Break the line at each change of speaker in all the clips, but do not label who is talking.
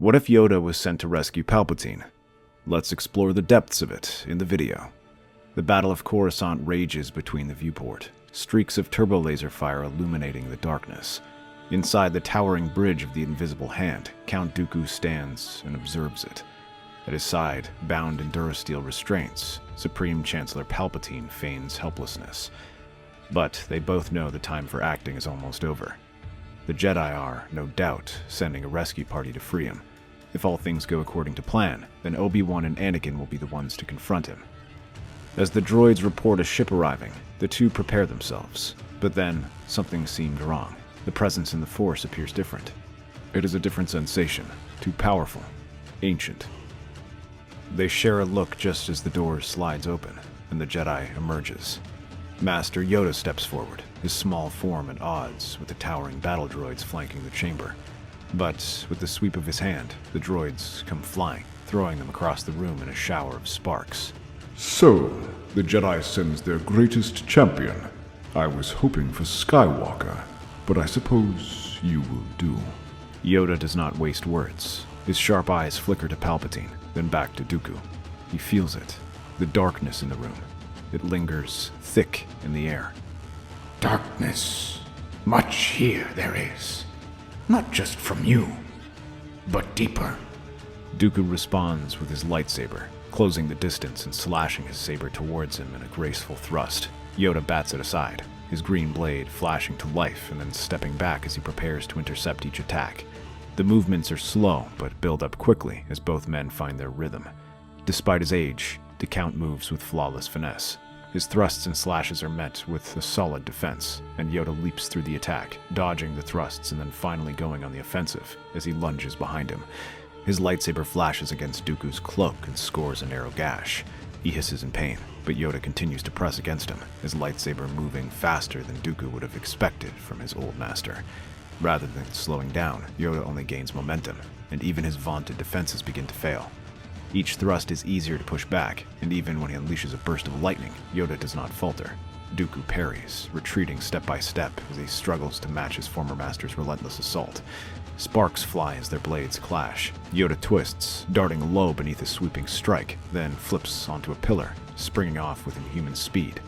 What if Yoda was sent to rescue Palpatine? Let's explore the depths of it in the video. The Battle of Coruscant rages between the viewport, streaks of turbolaser fire illuminating the darkness. Inside the towering bridge of the Invisible Hand, Count Dooku stands and observes it. At his side, bound in durasteel restraints, Supreme Chancellor Palpatine feigns helplessness. But they both know the time for acting is almost over. The Jedi are, no doubt, sending a rescue party to free him. If all things go according to plan, then Obi-Wan and Anakin will be the ones to confront him. As the droids report a ship arriving, the two prepare themselves. But then, something seemed wrong. The presence in the Force appears different. It is a different sensation, too powerful, ancient. They share a look just as the door slides open, and the Jedi emerges. Master Yoda steps forward, his small form at odds with the towering battle droids flanking the chamber. But with the sweep of his hand, the droids come flying, throwing them across the room in a shower of sparks.
So, the Jedi sends their greatest champion. I was hoping for Skywalker, but I suppose you will do.
Yoda does not waste words. His sharp eyes flicker to Palpatine, then back to Dooku. He feels it, the darkness in the room. It lingers thick in the air.
Darkness. Much here there is. Not just from you, but deeper.
Dooku responds with his lightsaber, closing the distance and slashing his saber towards him in a graceful thrust. Yoda bats it aside, his green blade flashing to life and then stepping back as he prepares to intercept each attack. The movements are slow, but build up quickly as both men find their rhythm. Despite his age, the Count moves with flawless finesse. His thrusts and slashes are met with a solid defense, and Yoda leaps through the attack, dodging the thrusts and then finally going on the offensive as he lunges behind him. His lightsaber flashes against Dooku's cloak and scores a narrow gash. He hisses in pain, but Yoda continues to press against him, his lightsaber moving faster than Dooku would have expected from his old master. Rather than slowing down, Yoda only gains momentum, and even his vaunted defenses begin to fail. Each thrust is easier to push back, and even when he unleashes a burst of lightning, Yoda does not falter. Dooku parries, retreating step by step as he struggles to match his former master's relentless assault. Sparks fly as their blades clash. Yoda twists, darting low beneath a sweeping strike, then flips onto a pillar, springing off with inhuman speed.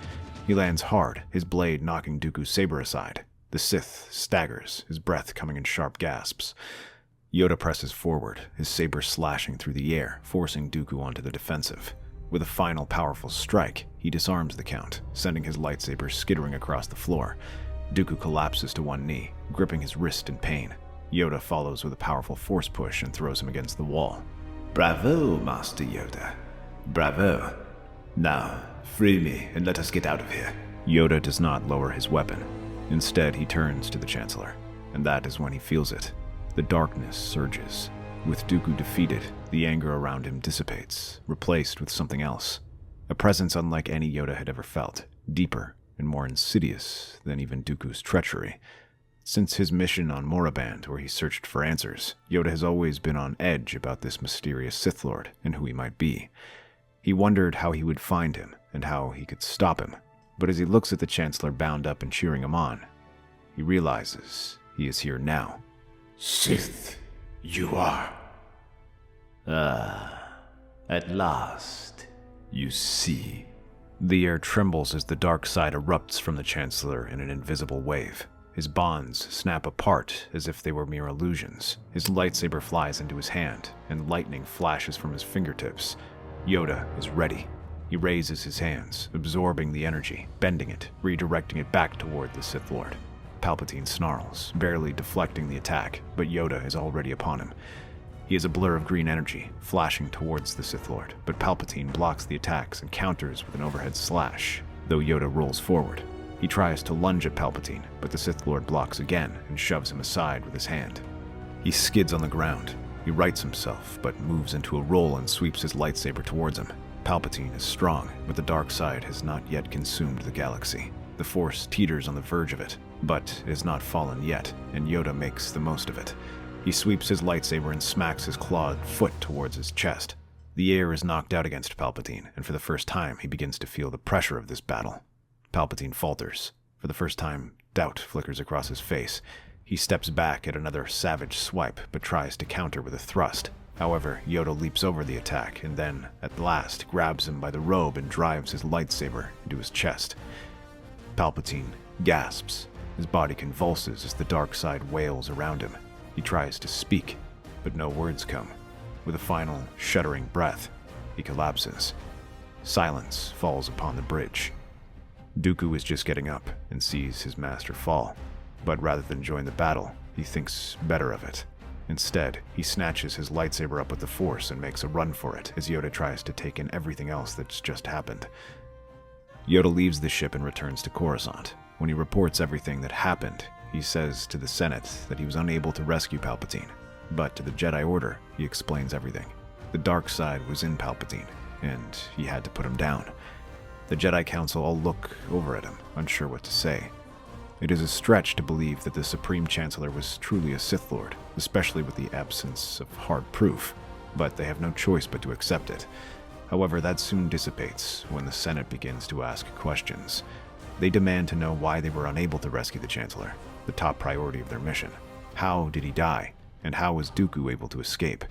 He lands hard, his blade knocking Dooku's saber aside. The Sith staggers, his breath coming in sharp gasps. Yoda presses forward, his saber slashing through the air, forcing Dooku onto the defensive. With a final powerful strike, he disarms the Count, sending his lightsaber skittering across the floor. Dooku collapses to one knee, gripping his wrist in pain. Yoda follows with a powerful force push and throws him against the wall.
Bravo, Master Yoda. Bravo. Now, free me and let us get out of here.
Yoda does not lower his weapon. Instead, he turns to the Chancellor, and that is when he feels it. The darkness surges. With Dooku defeated, the anger around him dissipates, replaced with something else. A presence unlike any Yoda had ever felt, deeper and more insidious than even Dooku's treachery. Since his mission on Moraband, where he searched for answers, Yoda has always been on edge about this mysterious Sith Lord and who he might be. He wondered how he would find him and how he could stop him. But as he looks at the Chancellor bound up and cheering him on, he realizes he is here now.
Sith, you are.
At last, you see.
The air trembles as the dark side erupts from the Chancellor in an invisible wave. His bonds snap apart as if they were mere illusions. His lightsaber flies into his hand, and lightning flashes from his fingertips. Yoda is ready. He raises his hands, absorbing the energy, bending it, redirecting it back toward the Sith Lord. Palpatine snarls, barely deflecting the attack, but Yoda is already upon him. He is a blur of green energy, flashing towards the Sith Lord, but Palpatine blocks the attacks and counters with an overhead slash, though Yoda rolls forward. He tries to lunge at Palpatine, but the Sith Lord blocks again and shoves him aside with his hand. He skids on the ground. He rights himself, but moves into a roll and sweeps his lightsaber towards him. Palpatine is strong, but the dark side has not yet consumed the galaxy. The Force teeters on the verge of it, but it has not fallen yet, and Yoda makes the most of it. He sweeps his lightsaber and smacks his clawed foot towards his chest. The air is knocked out against Palpatine, and for the first time he begins to feel the pressure of this battle. Palpatine falters. For the first time, doubt flickers across his face. He steps back at another savage swipe, but tries to counter with a thrust. However, Yoda leaps over the attack and then, at last, grabs him by the robe and drives his lightsaber into his chest. Palpatine gasps. His body convulses as the dark side wails around him. He tries to speak, but no words come. With a final, shuddering breath, he collapses. Silence falls upon the bridge. Dooku is just getting up and sees his master fall, but rather than join the battle, he thinks better of it. Instead, he snatches his lightsaber up with the Force and makes a run for it as Yoda tries to take in everything else that's just happened. Yoda leaves the ship and returns to Coruscant. When he reports everything that happened, he says to the Senate that he was unable to rescue Palpatine, but to the Jedi Order, he explains everything. The dark side was in Palpatine, and he had to put him down. The Jedi Council all look over at him, unsure what to say. It is a stretch to believe that the Supreme Chancellor was truly a Sith Lord, especially with the absence of hard proof, but they have no choice but to accept it. However, that soon dissipates when the Senate begins to ask questions. They demand to know why they were unable to rescue the Chancellor, the top priority of their mission. How did he die, and how was Dooku able to escape?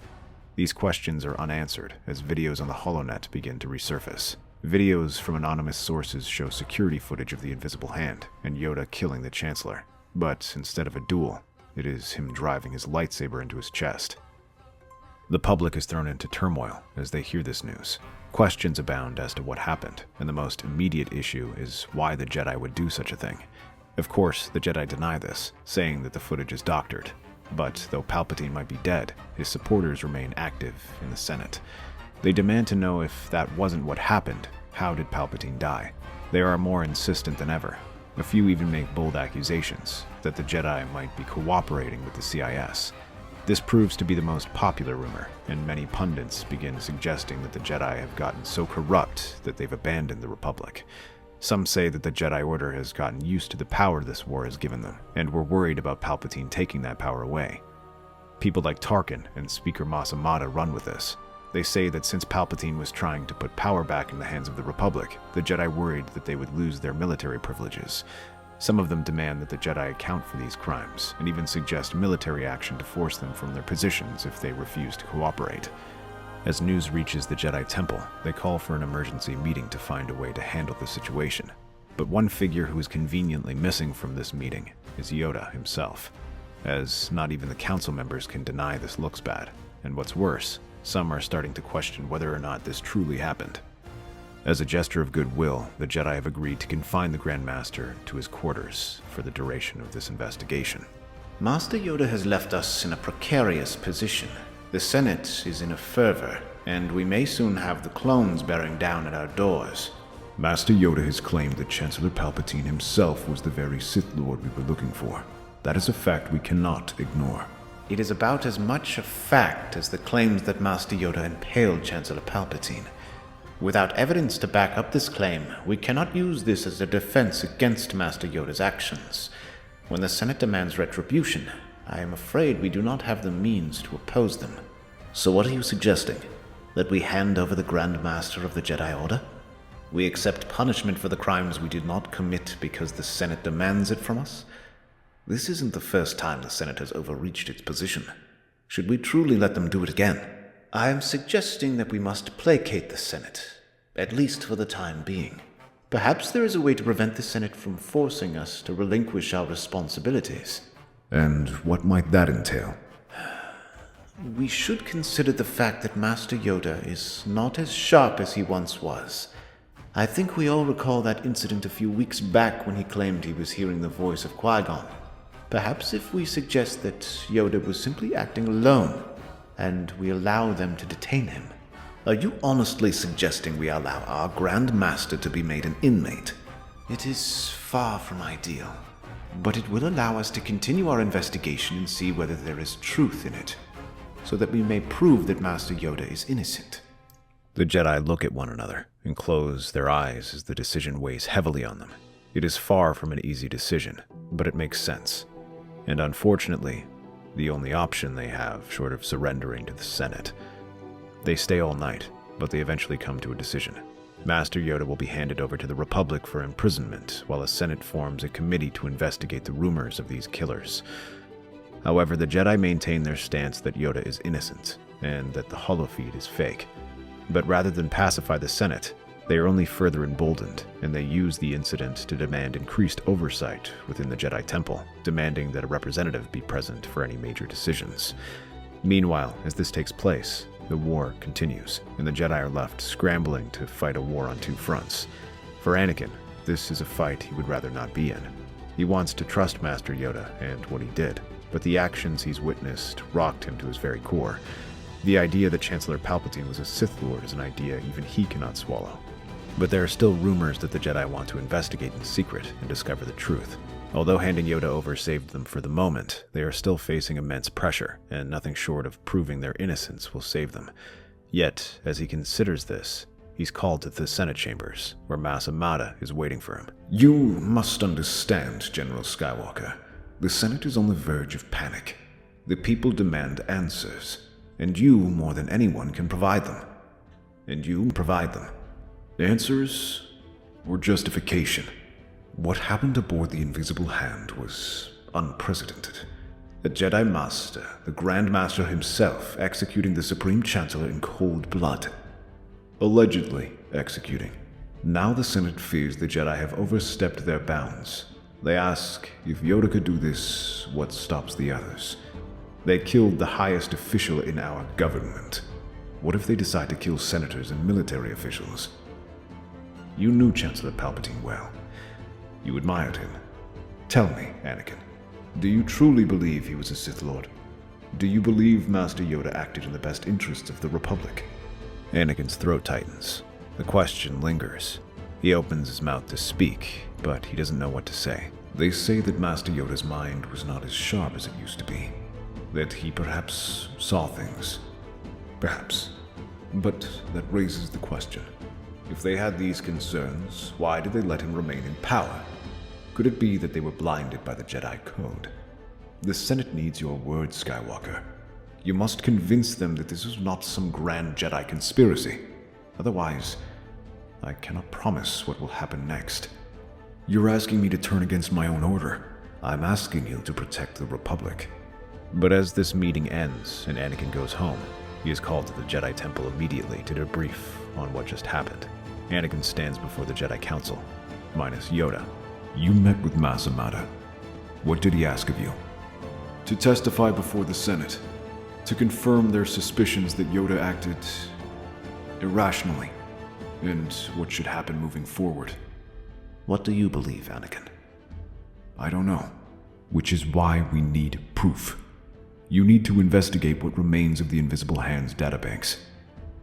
These questions are unanswered as videos on the HoloNet begin to resurface. Videos from anonymous sources show security footage of the Invisible Hand and Yoda killing the Chancellor. But instead of a duel, it is him driving his lightsaber into his chest. The public is thrown into turmoil as they hear this news. Questions abound as to what happened, and the most immediate issue is why the Jedi would do such a thing. Of course, the Jedi deny this, saying that the footage is doctored. But though Palpatine might be dead, his supporters remain active in the Senate. They demand to know if that wasn't what happened, how did Palpatine die? They are more insistent than ever. A few even make bold accusations that the Jedi might be cooperating with the CIS. This proves to be the most popular rumor, and many pundits begin suggesting that the Jedi have gotten so corrupt that they've abandoned the Republic. Some say that the Jedi Order has gotten used to the power this war has given them, and were worried about Palpatine taking that power away. People like Tarkin and Speaker Mas Amedda run with this. They say that since Palpatine was trying to put power back in the hands of the Republic, the Jedi worried that they would lose their military privileges. Some of them demand that the Jedi account for these crimes, and even suggest military action to force them from their positions if they refuse to cooperate. As news reaches the Jedi Temple, they call for an emergency meeting to find a way to handle the situation. But one figure who is conveniently missing from this meeting is Yoda himself, as not even the council members can deny this looks bad, and what's worse, some are starting to question whether or not this truly happened. As a gesture of goodwill, the Jedi have agreed to confine the Grand Master to his quarters for the duration of this investigation.
Master Yoda has left us in a precarious position. The Senate is in a fervor, and we may soon have the clones bearing down at our doors.
Master Yoda has claimed that Chancellor Palpatine himself was the very Sith Lord we were looking for. That is a fact we cannot ignore.
It is about as much a fact as the claims that Master Yoda impaled Chancellor Palpatine. Without evidence to back up this claim, we cannot use this as a defense against Master Yoda's actions. When the Senate demands retribution, I am afraid we do not have the means to oppose them. So what are you suggesting? That we hand over the Grand Master of the Jedi Order? We accept punishment for the crimes we did not commit because the Senate demands it from us? This isn't the first time the Senate has overreached its position. Should we truly let them do it again? I am suggesting that we must placate the Senate, at least for the time being. Perhaps there is a way to prevent the Senate from forcing us to relinquish our responsibilities.
And what might that entail?
We should consider the fact that Master Yoda is not as sharp as he once was. I think we all recall that incident a few weeks back when he claimed he was hearing the voice of Qui-Gon. Perhaps if we suggest that Yoda was simply acting alone, and we allow them to detain him. Are you honestly suggesting we allow our Grand Master to be made an inmate? It is far from ideal, but it will allow us to continue our investigation and see whether there is truth in it, so that we may prove that Master Yoda is innocent.
The Jedi look at one another and close their eyes as the decision weighs heavily on them. It is far from an easy decision, but it makes sense. And unfortunately, the only option they have short of surrendering to the Senate. They stay all night, but they eventually come to a decision. Master Yoda will be handed over to the Republic for imprisonment, while the Senate forms a committee to investigate the rumors of these killers. However, the Jedi maintain their stance that Yoda is innocent, and that the holofeed is fake. But rather than pacify the Senate, they are only further emboldened, and they use the incident to demand increased oversight within the Jedi Temple, demanding that a representative be present for any major decisions. Meanwhile, as this takes place, the war continues, and the Jedi are left scrambling to fight a war on two fronts. For Anakin, this is a fight he would rather not be in. He wants to trust Master Yoda and what he did, but the actions he's witnessed rocked him to his very core. The idea that Chancellor Palpatine was a Sith Lord is an idea even he cannot swallow. But there are still rumors that the Jedi want to investigate in secret and discover the truth. Although handing Yoda over saved them for the moment, they are still facing immense pressure, and nothing short of proving their innocence will save them. Yet, as he considers this, he's called to the Senate chambers, where Mas Amedda is waiting for him.
You must understand, General Skywalker. The Senate is on the verge of panic. The people demand answers, and you, more than anyone, can provide them. And you provide them. Answers or justification. What happened aboard the Invisible Hand was unprecedented. A Jedi Master, the Grand Master himself, executing the Supreme Chancellor in cold blood. Allegedly executing. Now the Senate fears the Jedi have overstepped their bounds. They ask, if Yoda could do this, what stops the others? They killed the highest official in our government. What if they decide to kill senators and military officials? You knew Chancellor Palpatine well. You admired him. Tell me, Anakin, do you truly believe he was a Sith Lord? Do you believe Master Yoda acted in the best interests of the Republic?
Anakin's throat tightens. The question lingers. He opens his mouth to speak, but he doesn't know what to say.
They say that Master Yoda's mind was not as sharp as it used to be. That he perhaps saw things. Perhaps. But that raises the question. If they had these concerns, why did they let him remain in power? Could it be that they were blinded by the Jedi Code? The Senate needs your word, Skywalker. You must convince them that this is not some grand Jedi conspiracy. Otherwise, I cannot promise what will happen next. You're asking me to turn against my own order. I'm asking you to protect the Republic.
But as this meeting ends and Anakin goes home, he is called to the Jedi Temple immediately to debrief on what just happened. Anakin stands before the Jedi Council, minus Yoda.
You met with Mas Amedda. What did he ask of you? To testify before the Senate, to confirm their suspicions that Yoda acted irrationally, and what should happen moving forward.
What do you believe, Anakin?
I don't know, which is why we need proof. You need to investigate what remains of the Invisible Hand's databanks.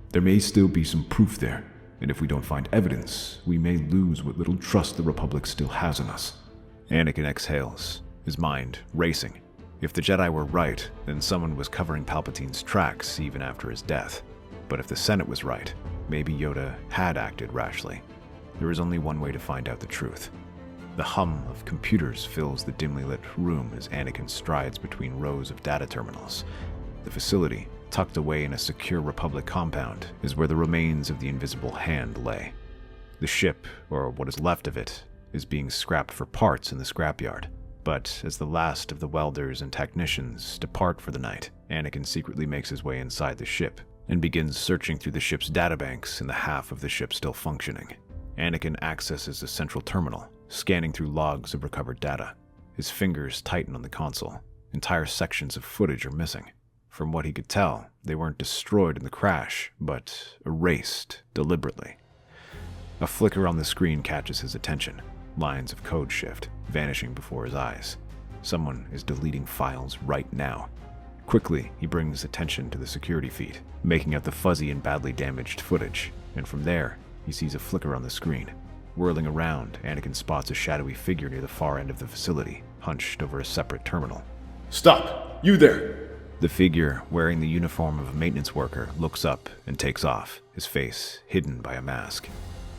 There may still be some proof there, and if we don't find evidence, we may lose what little trust the Republic still has in us.
Anakin exhales, his mind racing. If the Jedi were right, then someone was covering Palpatine's tracks even after his death. But if the Senate was right, maybe Yoda had acted rashly. There is only one way to find out the truth. The hum of computers fills the dimly lit room as Anakin strides between rows of data terminals. The facility, tucked away in a secure Republic compound, is where the remains of the Invisible Hand lay. The ship, or what is left of it, is being scrapped for parts in the scrapyard. But as the last of the welders and technicians depart for the night, Anakin secretly makes his way inside the ship and begins searching through the ship's databanks in the half of the ship still functioning. Anakin accesses a central terminal, scanning through logs of recovered data. His fingers tighten on the console. Entire sections of footage are missing. From what he could tell, they weren't destroyed in the crash, but erased deliberately. A flicker on the screen catches his attention. Lines of code shift, vanishing before his eyes. Someone is deleting files right now. Quickly, he brings attention to the security feed, making out the fuzzy and badly damaged footage, and from there, he sees a flicker on the screen. Whirling around, Anakin spots a shadowy figure near the far end of the facility, hunched over a separate terminal.
Stop! You there!
The figure, wearing the uniform of a maintenance worker, looks up and takes off, his face hidden by a mask.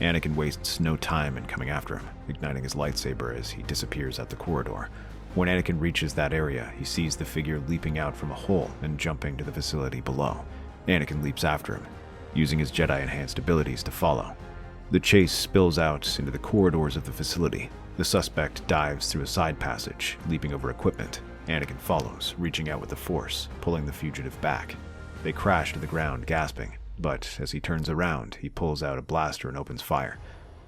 Anakin wastes no time in coming after him, igniting his lightsaber as he disappears out the corridor. When Anakin reaches that area, he sees the figure leaping out from a hole and jumping to the facility below. Anakin leaps after him, using his Jedi-enhanced abilities to follow. The chase spills out into the corridors of the facility. The suspect dives through a side passage, leaping over equipment. Anakin follows, reaching out with the Force, pulling the fugitive back. They crash to the ground, gasping, but as he turns around, he pulls out a blaster and opens fire.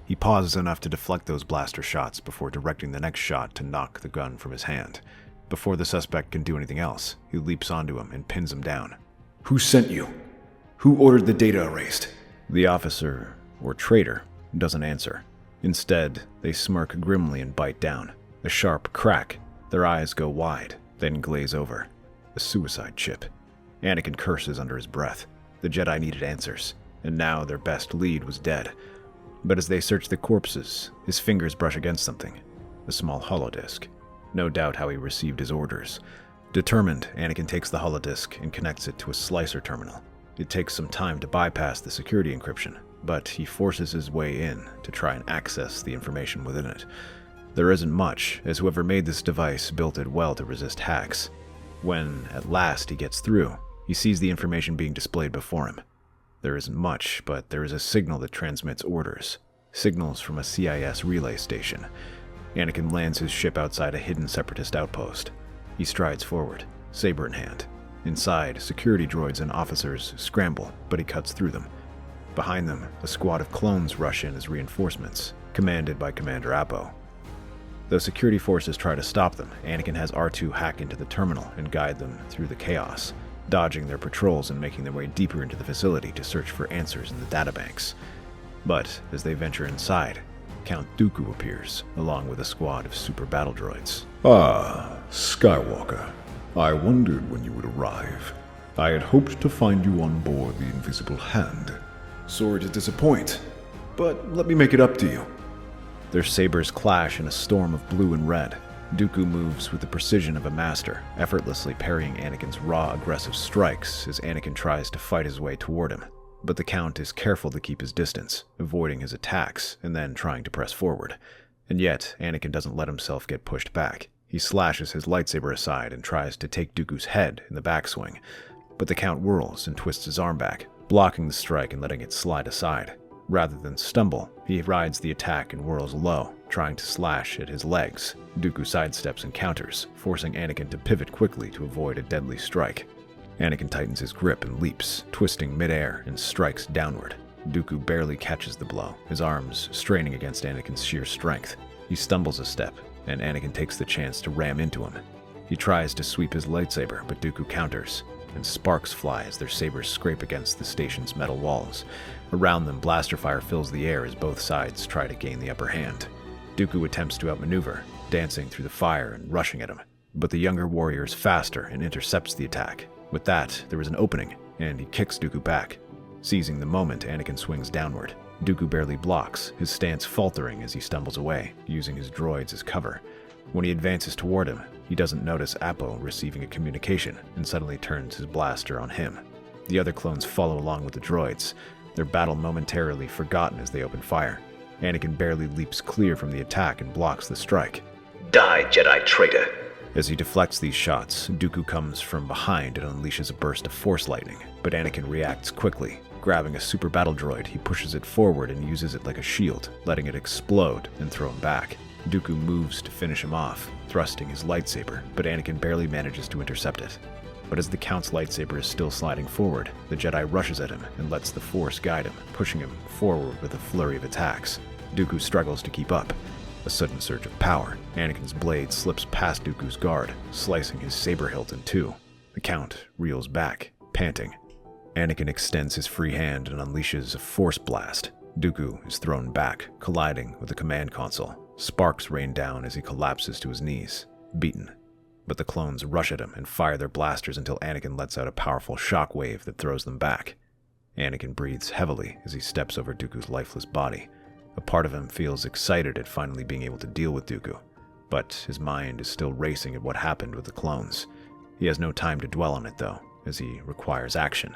He pauses enough to deflect those blaster shots before directing the next shot to knock the gun from his hand. Before the suspect can do anything else, he leaps onto him and pins him down.
Who sent you? Who ordered the data erased?
The officer, or traitor, doesn't answer. Instead, they smirk grimly and bite down. A sharp crack. Their eyes go wide, then glaze over. A suicide chip. Anakin curses under his breath. The Jedi needed answers, and now their best lead was dead. But as they search the corpses, his fingers brush against something. A small holodisk. No doubt how he received his orders. Determined, Anakin takes the holodisk and connects it to a slicer terminal. It takes some time to bypass the security encryption, but he forces his way in to try and access the information within it. There isn't much, as whoever made this device built it well to resist hacks. When, at last, he gets through, he sees the information being displayed before him. There isn't much, but there is a signal that transmits orders. Signals from a CIS relay station. Anakin lands his ship outside a hidden separatist outpost. He strides forward, saber in hand. Inside, security droids and officers scramble, but he cuts through them. Behind them, a squad of clones rush in as reinforcements, commanded by Commander Appo. Though security forces try to stop them, Anakin has R2 hack into the terminal and guide them through the chaos, dodging their patrols and making their way deeper into the facility to search for answers in the databanks. But as they venture inside, Count Dooku appears, along with a squad of super battle droids.
Ah, Skywalker. I wondered when you would arrive. I had hoped to find you on board the Invisible Hand. Sorry to disappoint, but let me make it up to you.
Their sabers clash in a storm of blue and red. Dooku moves with the precision of a master, effortlessly parrying Anakin's raw, aggressive strikes as Anakin tries to fight his way toward him. But the Count is careful to keep his distance, avoiding his attacks, and then trying to press forward. And yet, Anakin doesn't let himself get pushed back. He slashes his lightsaber aside and tries to take Dooku's head in the backswing. But the Count whirls and twists his arm back, blocking the strike and letting it slide aside. Rather than stumble, he rides the attack and whirls low, trying to slash at his legs. Dooku sidesteps and counters, forcing Anakin to pivot quickly to avoid a deadly strike. Anakin tightens his grip and leaps, twisting midair and strikes downward. Dooku barely catches the blow, his arms straining against Anakin's sheer strength. He stumbles a step, and Anakin takes the chance to ram into him. He tries to sweep his lightsaber, but Dooku counters, and sparks fly as their sabers scrape against the station's metal walls. Around them, blaster fire fills the air as both sides try to gain the upper hand. Dooku attempts to outmaneuver, dancing through the fire and rushing at him, but the younger warrior is faster and intercepts the attack. With that, there is an opening, and he kicks Dooku back. Seizing the moment, Anakin swings downward. Dooku barely blocks, his stance faltering as he stumbles away, using his droids as cover. When he advances toward him, he doesn't notice Appo receiving a communication and suddenly turns his blaster on him. The other clones follow along with the droids, their battle momentarily forgotten as they open fire. Anakin barely leaps clear from the attack and blocks the strike.
Die, Jedi traitor!
As he deflects these shots, Dooku comes from behind and unleashes a burst of force lightning, but Anakin reacts quickly. Grabbing a super battle droid, he pushes it forward and uses it like a shield, letting it explode and throw him back. Dooku moves to finish him off, thrusting his lightsaber, but Anakin barely manages to intercept it. But as the Count's lightsaber is still sliding forward, the Jedi rushes at him and lets the Force guide him, pushing him forward with a flurry of attacks. Dooku struggles to keep up. A sudden surge of power. Anakin's blade slips past Dooku's guard, slicing his saber hilt in two. The Count reels back, panting. Anakin extends his free hand and unleashes a force blast. Dooku is thrown back, colliding with the command console. Sparks rain down as he collapses to his knees, beaten. But the clones rush at him and fire their blasters until Anakin lets out a powerful shockwave that throws them back. Anakin breathes heavily as he steps over Dooku's lifeless body. A part of him feels excited at finally being able to deal with Dooku, but his mind is still racing at what happened with the clones. He has no time to dwell on it, though, as he requires action.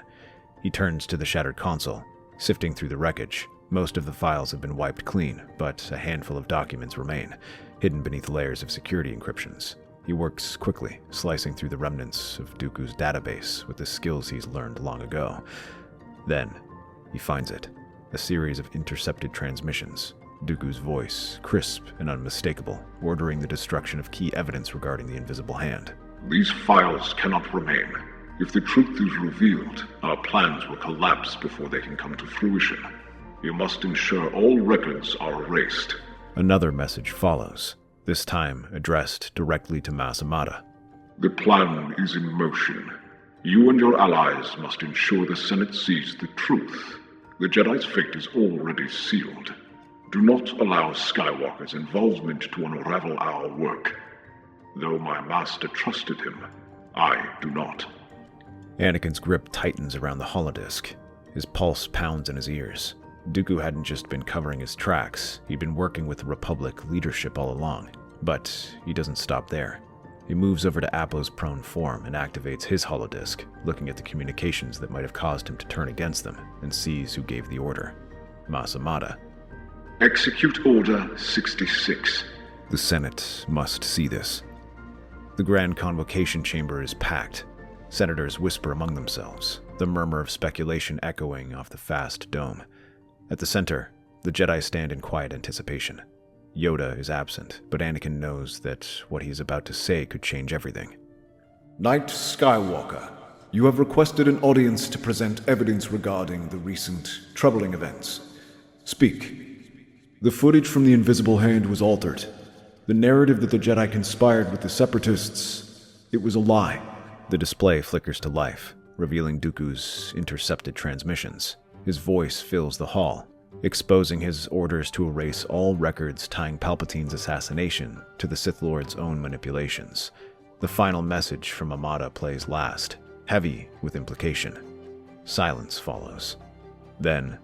He turns to the shattered console, sifting through the wreckage. Most of the files have been wiped clean, but a handful of documents remain, hidden beneath layers of security encryptions. He works quickly, slicing through the remnants of Dooku's database with the skills he's learned long ago. Then, he finds it. A series of intercepted transmissions. Dooku's voice, crisp and unmistakable, ordering the destruction of key evidence regarding the Invisible Hand.
These files cannot remain. If the truth is revealed, our plans will collapse before they can come to fruition. You must ensure all records are erased.
Another message follows, this time addressed directly to Mas Amata.
The plan is in motion. You and your allies must ensure the Senate sees the truth. The Jedi's fate is already sealed. Do not allow Skywalker's involvement to unravel our work. Though my master trusted him, I do not.
Anakin's grip tightens around the holodisk. His pulse pounds in his ears. Dooku hadn't just been covering his tracks, he'd been working with the Republic leadership all along. But he doesn't stop there. He moves over to Appo's prone form and activates his holodisk, looking at the communications that might have caused him to turn against them, and sees who gave the order. Mas Amata.
Execute Order 66.
The Senate must see this. The Grand Convocation Chamber is packed. Senators whisper among themselves, the murmur of speculation echoing off the vast dome. At the center, the Jedi stand in quiet anticipation. Yoda is absent, but Anakin knows that what he is about to say could change everything.
Knight Skywalker, you have requested an audience to present evidence regarding the recent troubling events. Speak. The footage from the Invisible Hand was altered. The narrative that the Jedi conspired with the Separatists, it was a lie.
The display flickers to life, revealing Dooku's intercepted transmissions. His voice fills the hall, exposing his orders to erase all records tying Palpatine's assassination to the Sith Lord's own manipulations. The final message from Amata plays last, heavy with implication. Silence follows. Then,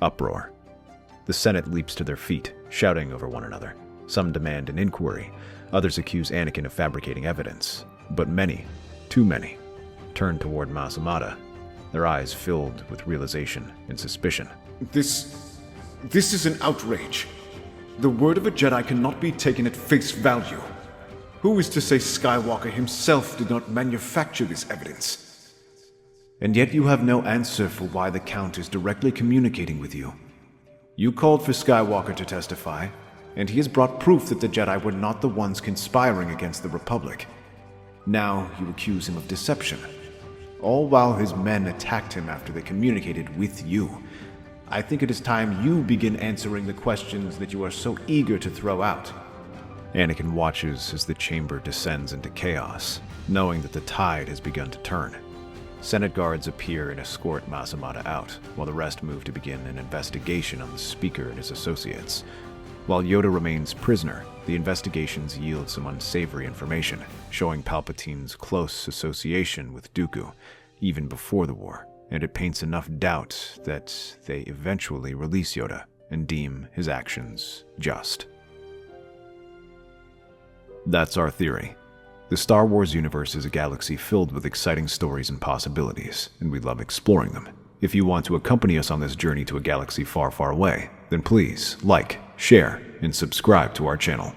uproar. The Senate leaps to their feet, shouting over one another. Some demand an inquiry, others accuse Anakin of fabricating evidence, but many, too many, turn toward Mas Amata, their eyes filled with realization and suspicion.
This is an outrage. The word of a Jedi cannot be taken at face value. Who is to say Skywalker himself did not manufacture this evidence?
And yet you have no answer for why the Count is directly communicating with you. You called for Skywalker to testify, and he has brought proof that the Jedi were not the ones conspiring against the Republic. Now you accuse him of deception, all while his men attacked him after they communicated with you. I think it is time you begin answering the questions that you are so eager to throw out.
Anakin watches as the chamber descends into chaos, knowing that the tide has begun to turn. Senate guards appear and escort Mas Amata out, while the rest move to begin an investigation on the Speaker and his associates. While Yoda remains prisoner, the investigations yield some unsavory information, showing Palpatine's close association with Dooku, even before the war, and it paints enough doubt that they eventually release Yoda and deem his actions just. That's our theory. The Star Wars universe is a galaxy filled with exciting stories and possibilities, and we love exploring them. If you want to accompany us on this journey to a galaxy far, far away, then please like, share, and subscribe to our channel.